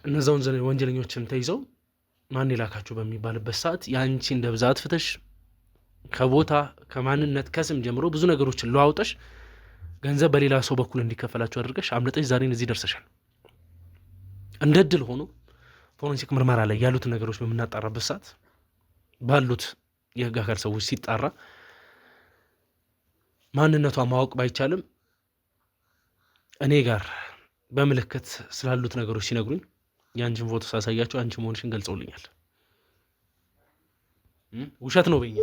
እነዛውን ወንጀለኞችን ተይዘው ማን ይላካቸው በሚባልበት ሰዓት የአንቺ እንደ ብዛት ፍተሽ ከቦታ ከማንነት ከስም ጀምሮ ብዙ ነገሮችን ለዋውጠሽ ገንዘብ በሌላ ሰው በኩል እንዲከፈላቸው አድርገሽ አምልጠሽ ዛሬን እዚህ ደርሰሻል። እንደ እድል ሆኖ ፎረንሲክ ምርመራ ላይ ያሉትን ነገሮች በምናጣራበት ሰዓት ባሉት የህግ አካል ሰዎች ሲጣራ ማንነቷ ማወቅ ባይቻልም እኔ ጋር በምልክት ስላሉት ነገሮች ሲነግሩኝ የአንቺን ፎቶ ሳሳያቸው አንቺ መሆንሽን ገልጸውልኛል። ውሸት ነው በኛ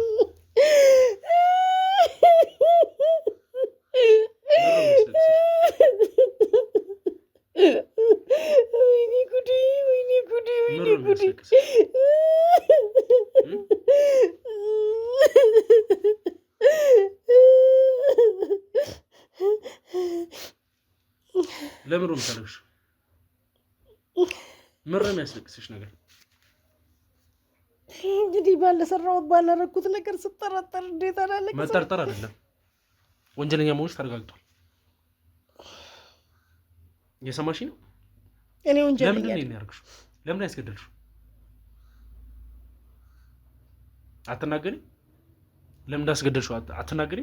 ለምን ነው የምታለቅሽ? ምን ነው የሚያስለቅስሽ ነገር? እንግዲህ ባለሰራሁት ባላረኩት ነገር ስጠረጠር እንዴት አላለቅስ? መጠርጠር አይደለም ወንጀለኛ መሆንሽ ተረጋግጧል። የሰማሽ ነው? እኔ ወንጀለኛ ለምን ነው ያደረግሽው? ለምን ያስገደልሽው? አትናገሪ? ለምን እንዳስገደልሽው አትናገሪ?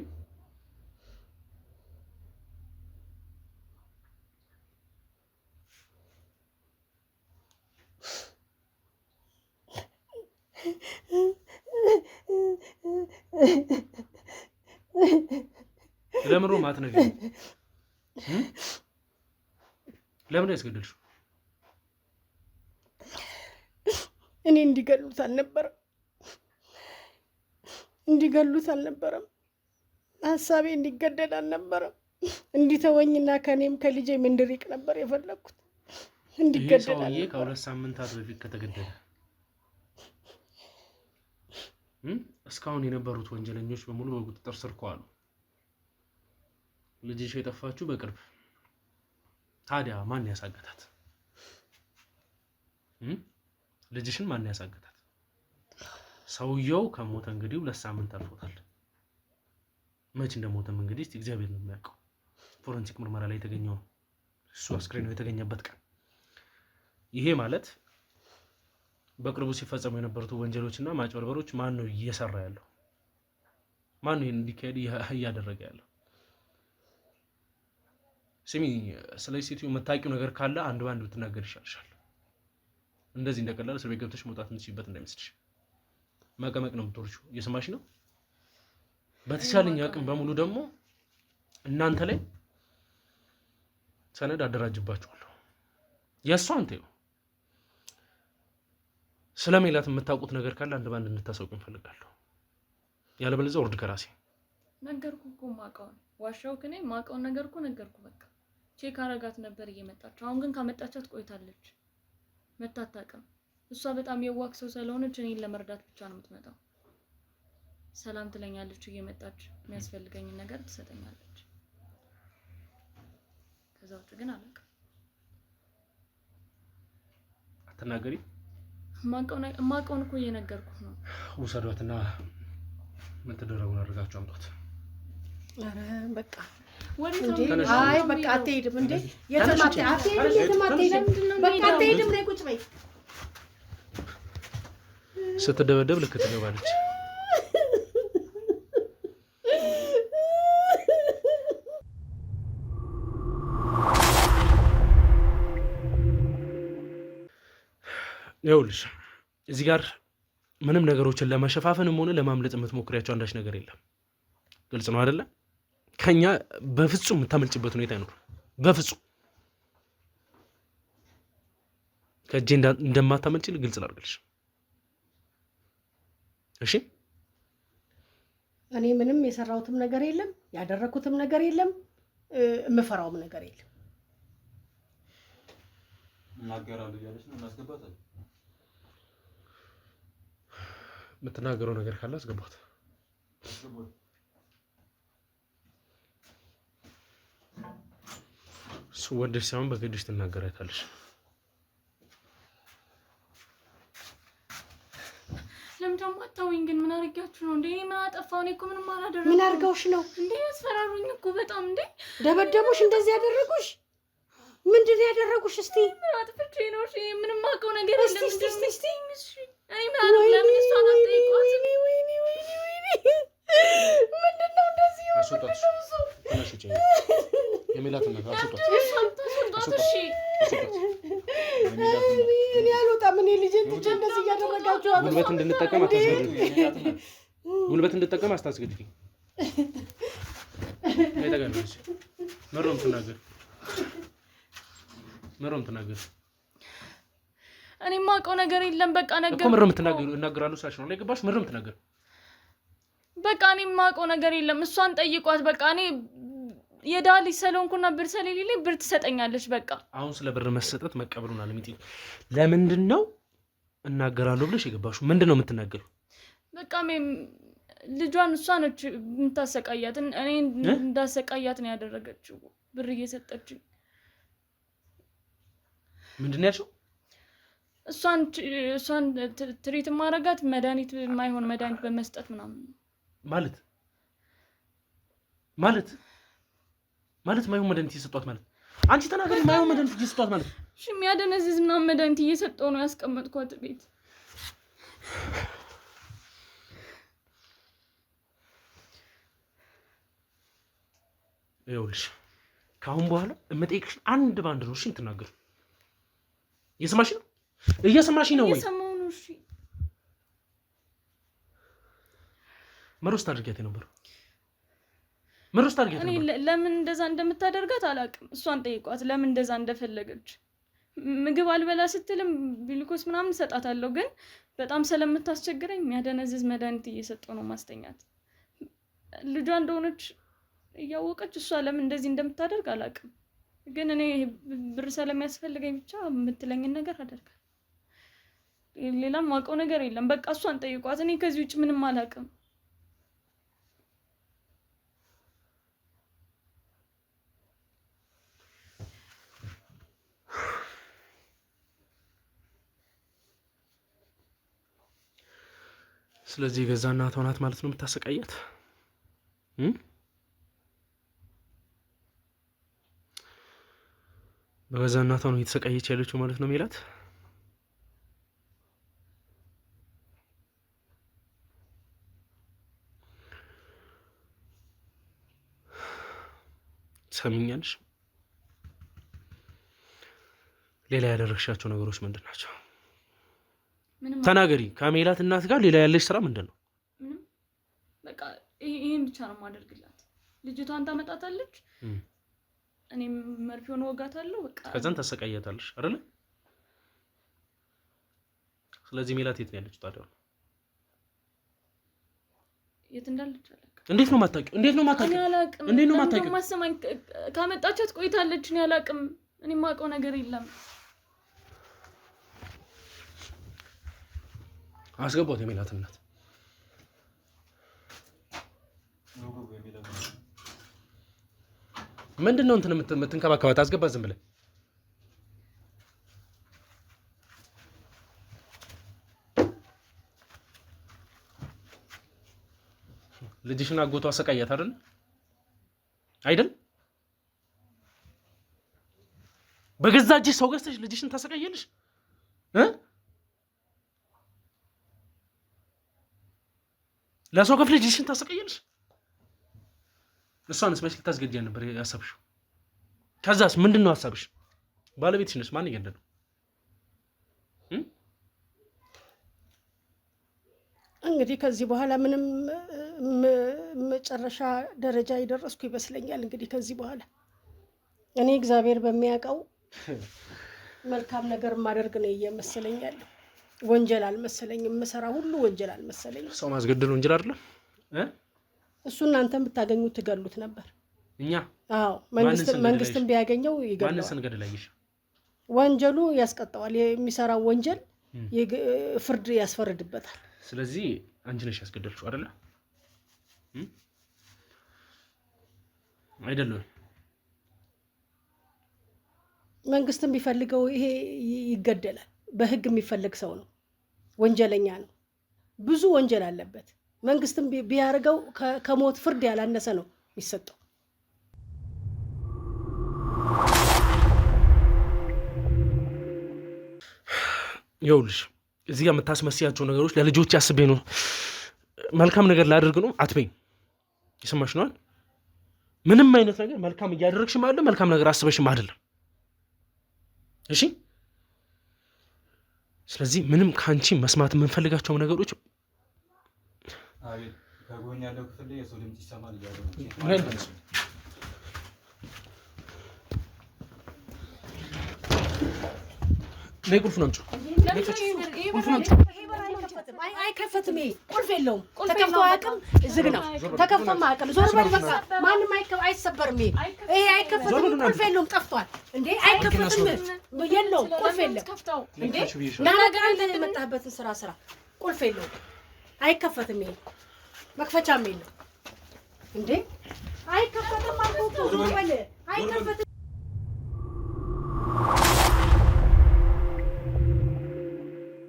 ለምን ነው ማትነግሪ? ለምን ያስገደልሽው? እኔ እንዲገሉት አልነበረም። ሀሳቤ እንዲገደል አልነበረም። እንዲተወኝና ከኔም ከልጄም እንድሪቅ ነበር የፈለኩት። እንዲገደል አለ። ከ2 ሳምንታት በፊት ከተገደለ እስካሁን የነበሩት ወንጀለኞች በሙሉ በቁጥጥር ስር ከዋሉ ልጅሽ የጠፋችሁ በቅርብ ታዲያ ማን ያሳገታት? ልጅሽን ማን ያሳገታት? ሰውየው ከሞተ እንግዲህ 2 ሳምንት አልፎታል። መች እንደሞተም እንግዲህ እግዚአብሔር ነው የሚያውቀው። ፎረንሲክ ምርመራ ላይ የተገኘው እሱ አስክሬኑ የተገኘበት ቀን። ይሄ ማለት በቅርቡ ሲፈጸሙ የነበሩት ወንጀሎችና ማጭበርበሮች ማን ነው እየሰራ ያለው? ማን ነው እንዲካሄድ እያደረገ ያለው? ስሚ፣ ስለዚህ ሴትዮ የምታውቂው ነገር ካለ አንድ ባንድ ብትናገር ይሻልሻል። እንደዚህ እንደቀላል እስር ቤት ገብተሽ መውጣት የምትችይበት እንዳይመስልሽ። መቀመቅ ነው የምትወርሺው። እየሰማሽ ነው? በተቻለኝ አቅም በሙሉ ደግሞ እናንተ ላይ ሰነድ አደራጅባችኋለሁ። የእሷን ተይው። ስለ ሜላት የምታውቁት ነገር ካለ አንድ ባንድ እንድታሳውቁ እንፈልጋለሁ። ያለበለዚያ ወርድ ከራሴ ነገርኩ እኮ ማውቀውን ዋሻው ከኔ ማውቀውን ነገር እኮ ነገርኩ። በቃ ቼክ አረጋት ነበር እየመጣች። አሁን ግን ካመጣቻት ቆይታለች። መታታቀም እሷ በጣም የዋክ ሰው ስለሆነች እኔን ለመርዳት ብቻ ነው የምትመጣው። ሰላም ትለኛለች እየመጣች፣ የሚያስፈልገኝን ነገር ትሰጠኛለች። ከዛ ውጭ ግን አላውቅም። አትናገሪ። ማውቀውን እኮ እየነገርኩ ነው። ውሰዷትና የምትደረጉን አድርጋችሁ አምጧት። ኧረ በቃ ወዴት ነው? አይ በቃ አትሄድም እንዴ? የትም አትሄድም። በቃ አትሄድም። ነይ ቁጭ በይ። ስትደበደብ ልክ ትገባለች። ይኸውልሽ እዚህ ጋር ምንም ነገሮችን ለመሸፋፈንም ሆነ ለማምለጥ የምትሞክሪያቸው አንዳች ነገር የለም። ግልጽ ነው አይደለ? ከኛ በፍጹም የምታመልጭበት ሁኔታ አይኖር። በፍጹም ከእጄ እንደማታመልጭ ግልጽ ላድርግልሽ። እሺ? እኔ ምንም የሰራሁትም ነገር የለም፣ ያደረኩትም ነገር የለም፣ የምፈራውም ነገር የለም። እናገራለሁ እያለች ነው። እናስገባታለን። የምትናገረው ነገር ካለ አስገባት። እሱ ወደሽ ሳይሆን በግድሽ ትናገራታለሽ። ለምን ደግሞ አታውኝ? ግን ምን አድርጋችሁ ነው እንዴ? ምን አጠፋው? እኔ እኮ ምንም አላደረኩም። ምን አድርገውሽ ነው እንዴ? ያስፈራሩኝ እኮ በጣም። እንዴ ደበደቡሽ? እንደዚህ ያደረጉሽ? ምንድን ያደረጉሽ? እስቲ ምን አጥፍቼ ነው? እሺ ምንም አውቀው ነገር የለም። እስቲ እኔ ምን አደረኩ? ለምን እሷ አትጠይቋት? ምንድነው እንደዚህ ነው? አስወጣት። ተነሽ ጭኝ የሚላትን ነገር አስወጣት። እሺ እኔ አልወጣም። እኔ ልጄን ትቼ እንደዚህ እያደረጋችሁ ጉልበት እንድንጠቀም አታስገድኝ። ጉልበት እንድንጠቀም አታስገድኝ። አይተጋለሽ መሮም ትናገር እኔ የማውቀው ነገር የለም። በቃ ነገር እኮ መሮም ትናገር እናገራለሁ ሳሽ ነው ለገባሽ። መሮም ትናገር በቃ እኔ የማውቀው ነገር የለም። እሷን ጠይቋት። በቃ እኔ የዳሊ ሰሎንኩና ብር ስለሌለኝ ብር ትሰጠኛለች። በቃ አሁን ስለ ብር መሰጠት መቀበሉን አለሚጥ ለምንድን ነው እናገራለሁ ብለሽ የገባሽው? ምንድን ነው የምትናገሩ? በቃ ልጇን እሷ ነች የምታሰቃያት። እኔ እንዳሰቃያት ነው ያደረገችው ብር እየሰጠችኝ። ምንድን ነው ያልሽው? እሷን ትሪት ማረጋት መድኃኒት የማይሆን መድኃኒት በመስጠት ምናምን ማለት ማይሆን መድኃኒት እየሰጧት ማለት አንቺ ተናገሪ። ማይሆን መድኃኒት እየሰጧት ማለት እሺ፣ የሚያደነዝዝ ምናምን መድኃኒት እየሰጠው ነው ያስቀመጥኳት ቤት። ይኸውልሽ ከአሁን በኋላ እመጠይቅሽ አንድ ባንድ ነው። እሺ እንትናገር እየሰማሽ ነው? እየሰማሽ ነው ወይ? እየሰማሁ ነው። እሺ መሮስ ታድርጊያት ነበር። መሮስ ታድርጊያት ነበር። እኔ ለምን እንደዛ እንደምታደርጋት አላውቅም። እሷን ጠይቋት ለምን እንደዛ እንደፈለገች። ምግብ አልበላ ስትልም ግሉኮስ ምናምን ሰጣታለሁ፣ ግን በጣም ስለምታስቸግረኝ የሚያደነዝዝ መድኃኒት እየሰጠው ነው ማስተኛት። ልጇ እንደሆነች እያወቀች እሷ ለምን እንደዚህ እንደምታደርግ አላውቅም። ግን እኔ ብር ስለሚያስፈልገኝ ብቻ የምትለኝን ነገር አደርጋለሁ። ሌላም ማውቀው ነገር የለም። በቃ እሷን ጠይቋት። እኔ ከዚህ ውጭ ምንም አላውቅም። ስለዚህ የገዛ እናቷ ናት ማለት ነው የምታሰቃያት። በገዛ እናቷ ነው እየተሰቃየች ያለችው ማለት ነው ሜላት። ሰሚኛለሽ? ሌላ ያደረግሻቸው ነገሮች ምንድን ናቸው? ተናገሪ። ከሜላት እናት ጋር ሌላ ያለሽ ስራ ምንድን ነው? ምንም። በቃ ይሄን ብቻ ነው የማደርግላት። ልጅቷን ታመጣታለች፣ እኔም መርፌውን ወጋታለሁ። በቃ ከዛን ታሰቃያታለሽ አይደል? ስለዚህ ሜላት የት ነው ያለችው ታዲያ? የት እንዳለች አላውቅም። እንዴት ነው ማታውቂው? እንዴት ነው ማታውቂው? እንዴት ነው ማታውቂው? ማሰማኝ ካመጣቻት ቆይታለች። እኔ አላውቅም። እኔ የማውቀው ነገር የለም። አስገባት የሜላት እናት። ምንድነው እንትን የምትንከባከባት? አስገባት ዝም ብለህ። ልጅሽን አጎቷ አሰቃያት አይደል? አይደል? በገዛ እጅሽ ሰው ገዝተሽ ልጅሽን ታሰቃያለሽ? ለሰው ከፍለሽ ልጅሽን ታሰቃያለሽ? እሷንስ መች ልታስገድያ ነበር ያሰብሽው? ከዛስ ምንድን ነው ሀሳብሽ? ባለቤትሽ ነሽ። ማን ይገደለው? እንግዲህ ከዚህ በኋላ ምንም መጨረሻ ደረጃ የደረስኩ ይመስለኛል። እንግዲህ ከዚህ በኋላ እኔ እግዚአብሔር በሚያውቀው መልካም ነገር ማደርግ ነው እየመሰለኛል። ወንጀል አልመሰለኝም። የምሰራ ሁሉ ወንጀል አልመሰለኝም። ሰው ማስገደል ወንጀል አይደለም። እሱ እናንተም ብታገኙት ትገሉት ነበር። እኛ? አዎ፣ መንግስትን ቢያገኘው ይገለዋል። ማንስ እንገደላይሽ? ወንጀሉ ያስቀጣዋል። የሚሰራው ወንጀል ፍርድ ያስፈርድበታል። ስለዚህ አንቺ ነሽ ያስገደልሽው አይደለ? አይደለም። መንግስትን ቢፈልገው ይሄ ይገደላል። በህግ የሚፈልግ ሰው ነው። ወንጀለኛ ነው። ብዙ ወንጀል አለበት። መንግስትን ቢያርገው ከሞት ፍርድ ያላነሰ ነው የሚሰጠው። ይኸውልሽ እዚህ ጋር የምታስመስያቸው ነገሮች ለልጆች አስቤ ነው፣ መልካም ነገር ላደርግ ነው አትበይኝ። ይሰማሽ ነዋል? ምንም አይነት ነገር መልካም እያደረግሽም አይደለም፣ መልካም ነገር አስበሽም አይደለም። እሺ? ስለዚህ ምንም ካንቺ መስማት የምንፈልጋቸው ነገሮች አቤት ከጎን ያለው ክፍል የሰው ድምጽ ይሰማል እያለ ነው። ነይ ቁልፉን አምጪው። አይከፈትም። ይሄ ቁልፍ የለውም። ተከፍቶ አያውቅም። ዝግ ነው። ተከፍቶም አያውቅም። ዞር በል በቃ። ማንም አይሰበርም። ይሄ አይከፈትም። ቁልፍ የለውም። ጠፍቷል እንዴ? አይከፈትም። የለውም። ቁልፍ የለም እንዴ? ናገር አንተ የመጣህበትን ስራ ቁልፍ የለውም። አይከፈትም። ይሄ መክፈቻም የለም እንዴ? አይከፈትም። ዞር በል። አይከፈትም።